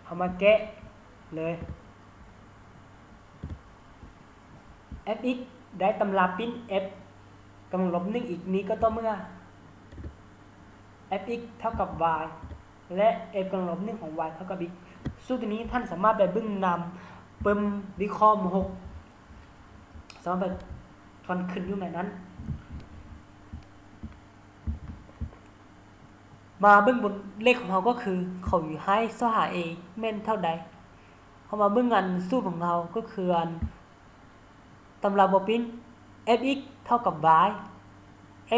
เอามาแกะเลย fx ได้ตำราปิ้น f กำลังลบ1อีกนี้ก็ต่อเมื่อ fx เท่ากับ y และ f กำลังลบ1ของ y เท่ากับ x สูตรนี้ท่านสามารถไปเบิ่งนำเปิ่มวิเคราะห์ม6สามารถไปทวนขึ้นอยู่ในนั้นมาเบิ่งบนเลขของเราก็คือเขาอยู่ให้สหา a แม่นเท่าใดเขามาเบิ่งอันสูตรของเราก็คืออันตำราบปิ้น fx เท่ากับ y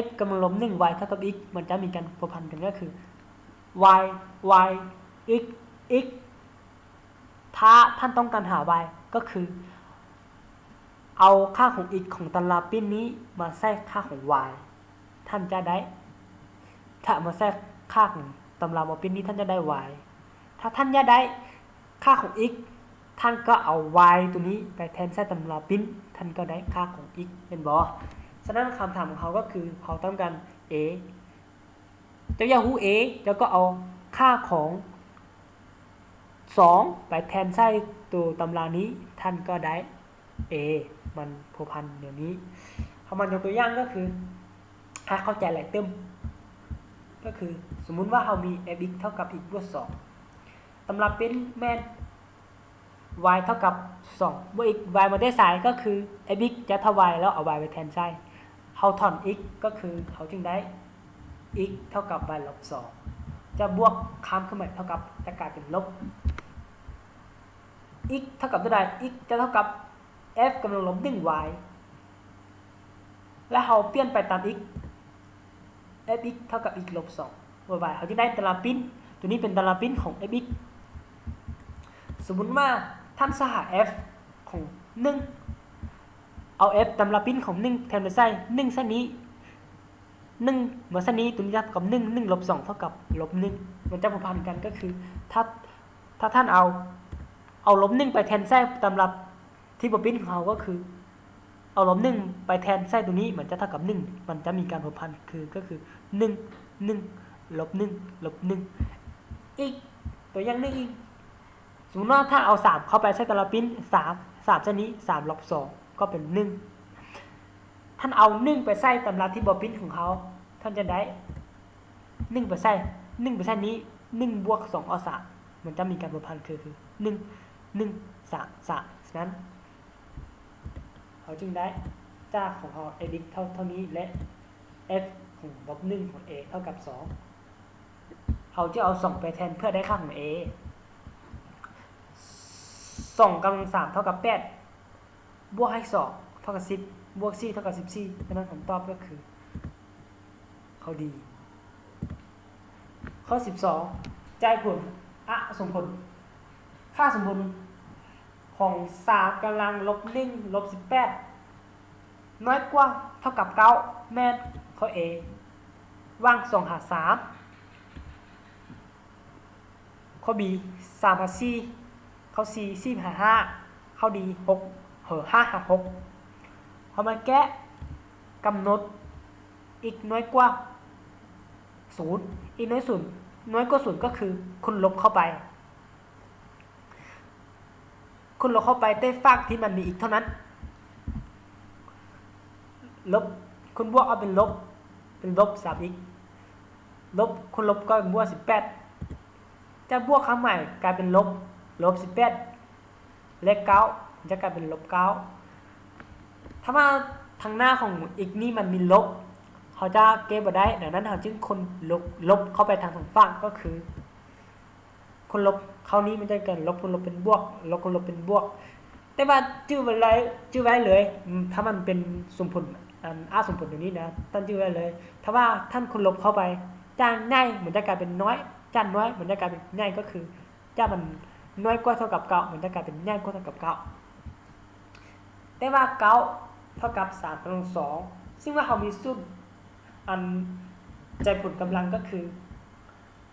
f กำลังลบ1 y เท่ากับ x มันจะมีการผูกพันกันก็คือ y y x x ถ้าท่านต้องการหา y ก็คือเอาค่าของ x ของตำราปิ้นนี้มาใส่ค่าของ y ท่านจะได้ถ้ามาใส่ค่าของตำราบปิ้นนี้ท่านจะได้ y ถ้าท่านอยากได้ค่าของ x ท่านก็เอา y ตัวนี้ไปแทนใส่ตำราปิ้นท่านก็ได้ค่าของ x เป็นบ่ฉะนั้นคำถามของเขาก็คือเขาต้องการ a เจ้าอยากรู้ a แล้วก็เอาค่าของ2ไปแทนใส่ตัวตำรานี้ท่านก็ได้ a มันผูกพันเดี๋ยวนี้เขามายกตัวอย่างก็คือถ้าเข้าใจอะไรเติมก็คือสมมุติว่าเรามี fx เท่ากับ x บวก2ตำราเป็นแม่น y เท่ากับ2บวก x y มาได้สายก็คือ fx จะเท่า y แล้วเอา y ไปแทนใส่เราถอน x ก็คือเขาจึงได้ x เท่ากับ y ลบ2จะบวกข้ามขึ้นมาเท่ากับจะกลายเป็นลบ x เท่ากับเท่าใด x จะเท่ากับ f กำลังลบ 1y และเราเปลี่ยนไปตาม x fx เท่ากับ x ลบ2 y เขาจะได้ตารางปิ้นตัวนี้เป็นตารางปิ้นของ fx สมมุติว่าท่านสหา f ของ1เอา f ตารางปิ้นของ1แทนไปใส่1เส้นนี้1มาเส้นนี้ตัวนี้เท่ากับ1 1ลบ2เท่ากับลบ1มันจะผูกพันกันก็คือถ้าท่านเอาลบ1ไปแทนใส่ตารางที่บปิ้นของเราก็คือเอาลบ1ไปแทนใส่ตัวนี้มันจะเท่ากับ1มันจะมีการผูกพันก็คือ1 1ลบ1ลบ1อีกตัวอย่างนึงอีกสมมติว่าถ้าเอา3เข้าไปใส่ตารางปิ้น3เส้นนี้3ลบ2ก็เป็น1ท่านเอา1ไปใส่ตำราที่บปิ้นของเขาท่านจะได้1ไปใส่นี้1บวก2เอา3มันจะมีการผูกพันคือ1 3 3ฉะนั้นเขาจึงได้จากของเรา fx เท่านี้และ f ของลบ1ของ a เท่ากับ2เขาจะเอา2ไปแทนเพื่อได้ค่าของ a 2กำลัง3เท่ากับ8บวกให้2เท่ากับ10บวก4เท่ากับ14ฉะนั้นคำตอบก็คือเขาดีข้อ12จ่ายผลสมผลค่าสมผลของ3กำลังลบ1ลบ18น้อยกว่าเท่ากับ9แม่นข้อ A ว่าง2หา3ข้อ B 3หา4ข้อ C 4หา5ข้อ D 65หา6เอามาแก้กำหนดอีกน้อยกว่า0อีกน้อย0น้อยกว่า0ก็คือคุณลบเข้าไปคุณลบเข้าไปใต้ฝากที่มันมีอีกเท่านั้นลบคุณบวกเอาเป็นลบ3x ลบคุณลบก็บวก18จะบวกครั้งใหม่กลายเป็นลบ18เลข9จะกลายเป็นลบ9ถ้าว่าทางหน้าของอีกนี้มันมีลบเขาจะเก็บไว้ได้ดังนั้นเขาจึงคนลบเข้าไปทางฝั่งก็คือคนลบคราวนี้มันจะเกิดลบคนลบเป็นบวกลบคนลบเป็นบวกแต่ว่าชื่อไว้เลยถ้ามันเป็นสมผลสมผลอย่างนี้นะท่านชื่อไว้เลยถ้าว่าท่านคนลบเข้าไปจ้างง่ายเหมือนจะกลายเป็นน้อยจ้างน้อยเหมือนจะกลายเป็นง่ายก็คือจ้ามันน้อยกว่าเท่ากับ9เหมือนจะกลายเป็นง่ายกว่าเท่ากับ9แต่ว่า9เท่ากับ3กำลัง2ซึ่งว่าเขามีสูตรอันใจผลกำลังก็คือ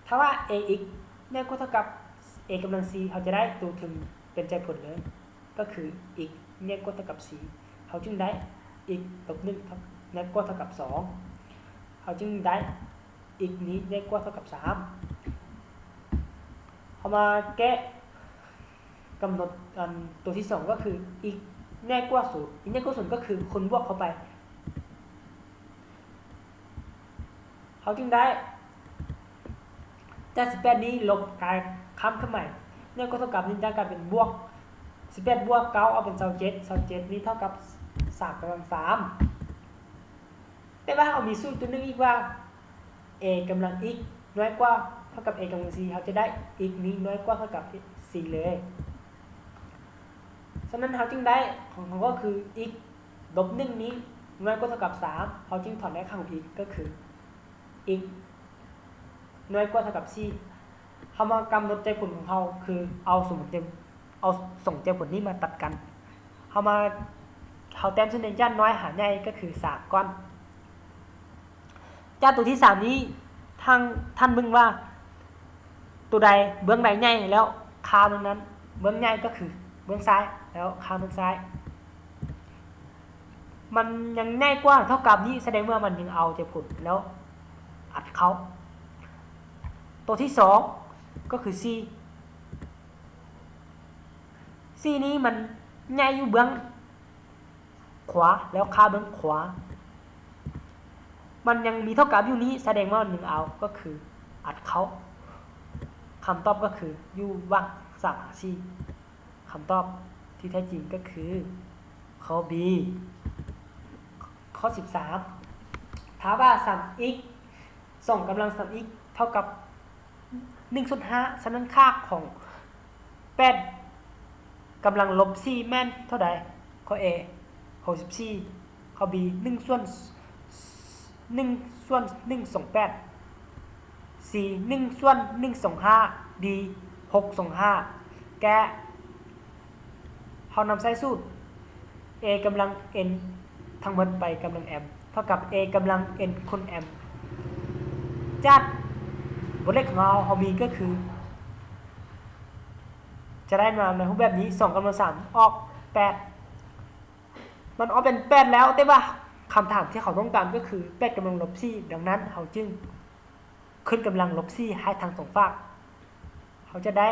ถ้าว่า ax ง่ายกว่าเท่ากับ a กำลัง c เขาจะได้ตัวถึงเป็นใจผลเลยก็คือ x ง่ายกว่าเท่ากับ c เขาจึงได้ x ลบ1ง่ายกว่าเท่ากับ2เขาจึงได้ x นี้ง่ายกว่าเท่ากับ3เขามาแก้ กำหนดตัวที่2ก็คืออีกง่ายกว่า0อีกง่ายกว่า0ก็คือคนบวกเข้าไปเขาจึงได้จาก18นี้ลบกลายค้ำขึ้นใหม่เนี่ยก็เท่ากับนี้จะกลายเป็นบวก18บวก9เอาเป็น27นี้เท่ากับ3กำลัง3แต่ว่าเรามีสูตรตัวนึงอีกว่า a กำลัง x น้อยกว่าเท่ากับ a กำลัง c เขาจะได้ x นี้น้อยกว่าเท่ากับ c เลยฉะนั้นเขาจึงได้ของเขาก็คือ x ลบ1นี้น้อยกว่าเท่ากับ3เขาจึงถอนได้ค่าของ x ก็คือ x น้อยกว่าเท่ากับ c เขามากำหนดใจผลของเขาคือเอาสมมติเอาส่งใจผลนี้มาตัดกันเขาแต้มส่วนในย่านน้อยหารใหญ่ก็คือ3ก้อนย่านตัวที่3นี้ท่านมึงว่าตัวใดเบื้องใดใหญ่แล้วคาเบื้องนั้นเบื้องใหญ่ก็คือเบื้องซ้ายแล้วคาเบื้องซ้ายมันยังง่ายกว่าเท่ากับนี้แสดงว่ามันยังเอาใจผลแล้วอัดเขาตัวที่2ก็คือ c นี้มันใหญ่อยู่เบื้องขวาแล้วคาเบื้องขวามันยังมีเท่ากับอยู่นี้แสดงว่ามันยังเอาก็คืออัดเขาคำตอบก็คืออยู่ว่าง3 c คำตอบที่แท้จริงก็คือข้อ B ข้อ13ถามว่า 3x ส่งกำลัง 3x เท่ากับ1/5 ฉะนั้นค่าของ8กำลังลบ4แม่นเท่าใดข้อ A 64ข้อ B 1/1/128 C 1/125 D 6/5แกะเขานำใส่สูตร A กำลัง n ทั้งหมดไปกำลัง m เท่ากับ A กำลัง n คูณ m จัดบทเลขของเรามีก็คือจะได้มาในรูปแบบนี้2กำลัง3ออก8มันออกเป็น8แล้วแต่ว่าคำถามที่เขาต้องการก็คือ8กำลังลบ4ดังนั้นเขาจึงขึ้นกำลังลบ4ให้ทาง2ฝั่งเขาจะได้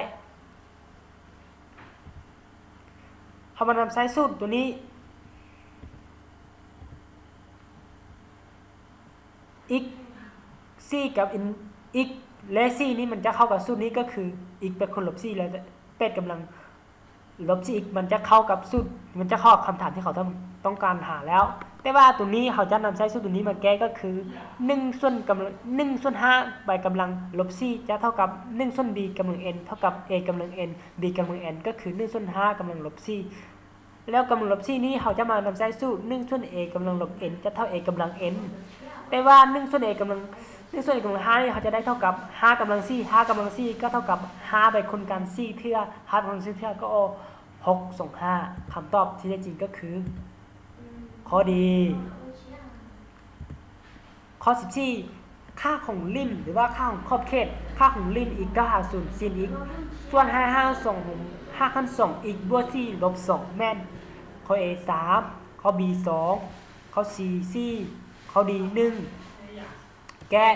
เขามานำใช้สูตรตัวนี้x c กับ x และ c นี้มันจะเข้ากับสูตรนี้ก็คือ x เป็นคนลบ4แล้ว8กำลังลบ4 x มันจะเข้ากับสูตรมันจะเข้ากับคำถามที่เขาต้องการหาแล้วแต่ว่าตัวนี้เขาจะนำใช้สูตรตัวนี้มาแก้ก็คือ1/5 ไปกำลังลบ4จะเท่ากับ1/b กำลัง n เท่ากับ a กำลัง n b กำลัง n ก็คือ1/5 กำลังลบ4แล้วกำลังลบ4นี้เขาจะมานำใช้สูตร1/a กำลังลบ n จะเท่า a กำลัง n แต่ว่า1/a กำลัง1/a กำลัง5นี่เขาจะได้เท่ากับ5กำลัง4 5กำลัง4ก็เท่ากับ5ไปคูณกัน4เท่า5กำลัง4เท่าก็6/5คำตอบที่แท้จริงก็คือข้อดีข้อ14ค่าของลิ่นหรือว่าค่าของขอบเขตค่าของลิ่นอีกก็หาส่วนsin xส่วน5ขั้น2 x บวก4ลบ2แม่นข้อ A 3ข้อ B 2ข้อ C 4ข้อ D 1แกะ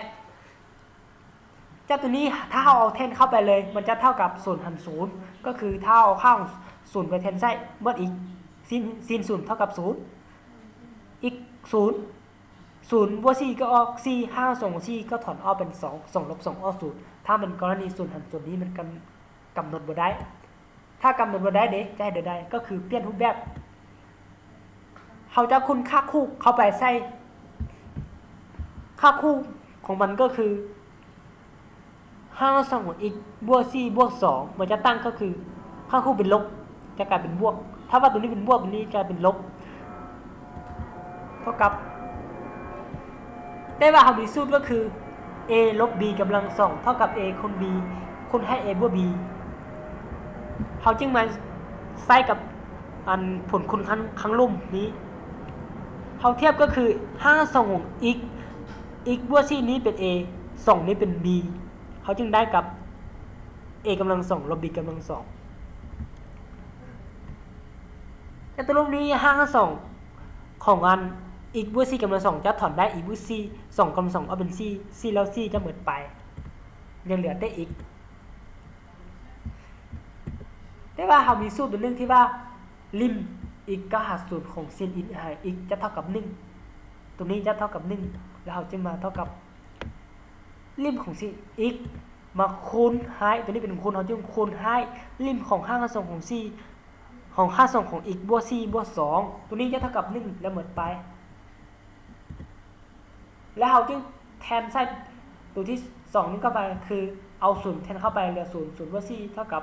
จากตัวนี้ถ้าเอาแทนเข้าไปเลยมันจะเท่ากับ0 หาร 0ก็คือถ้าเอาค่าของ0ไปแทนใส่เมื่ออีกsin0เท่ากับ0อีก0บวก4ก็ออก4 5 2 4ก็ถอนออกเป็น2 2 ลบ 2 ออก0ถ้ามันกรณี0 หาร 0นี้มันกำหนดบ่ได้ถ้ากำหนดบ่ได้เด้จะให้เดินได้ก็คือเปลี่ยนรูปแบบเขาจะคุณค่าคู่เข้าไปใส่ค่าคู่ของมันก็คือ5 2 x บวก4บวก2มันจะตั้งก็คือค่าคู่เป็นลบจะกลายเป็นบวกถ้าว่าตัวนี้เป็นบวกตัวนี้กลายเป็นลบเท่ากับได้ว่าเขามีสูตรก็คือ a ลบ b กำลัง2เท่ากับ a คูณ b คูณให้ a บวก b เขาจึงมาใส่กับอันผลคูณครั้งลุ่มนี้เขาเทียบก็คือ5 2 x บวก4นี้เป็น a 2นี้เป็น b เขาจึงได้กับ a กำลัง2ลบ b กำลัง2แต่ตัวรูปนี้5 2ของอัน x บวก4กำลัง2จะถอนได้ x บวก4 2กำลัง2เอาเป็น4แล้ว4จะหมดไปยังเหลือได้ x แ ได้ว่าเรามีสูตรตัวนึงที่ว่าริมอีกก็หาสูตรของเซนอินอีกจะเท่ากับ1ตรงนี้จะเท่ากับ1แล้วเราจะมาเท่ากับริมของเซนอีกมาคูณให้ตัวนี้เป็นคูณเราจะคูณให้ริมของค่าส่งของซีของค่าส่งของอีกบวก4บวก2ตัวนี้จะเท่ากับ1แล้วหมดไปแล้วเราจึงแทนใส่ตัวที่2นี้เข้าไปคือเอา0แทนเข้าไปเหลือ0 0บวก4เท่ากับ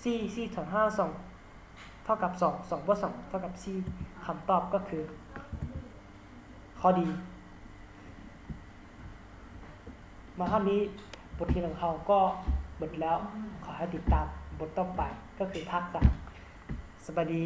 4 4 2 5 2เท่ากับ2 2บวก2เท่ากับ4คำตอบก็คือข้อดีมาเท่านี้บทเรียนของเขาก็หมดแล้วขอให้ติดตามบทต่อไปก็คือภาค3สวัสดี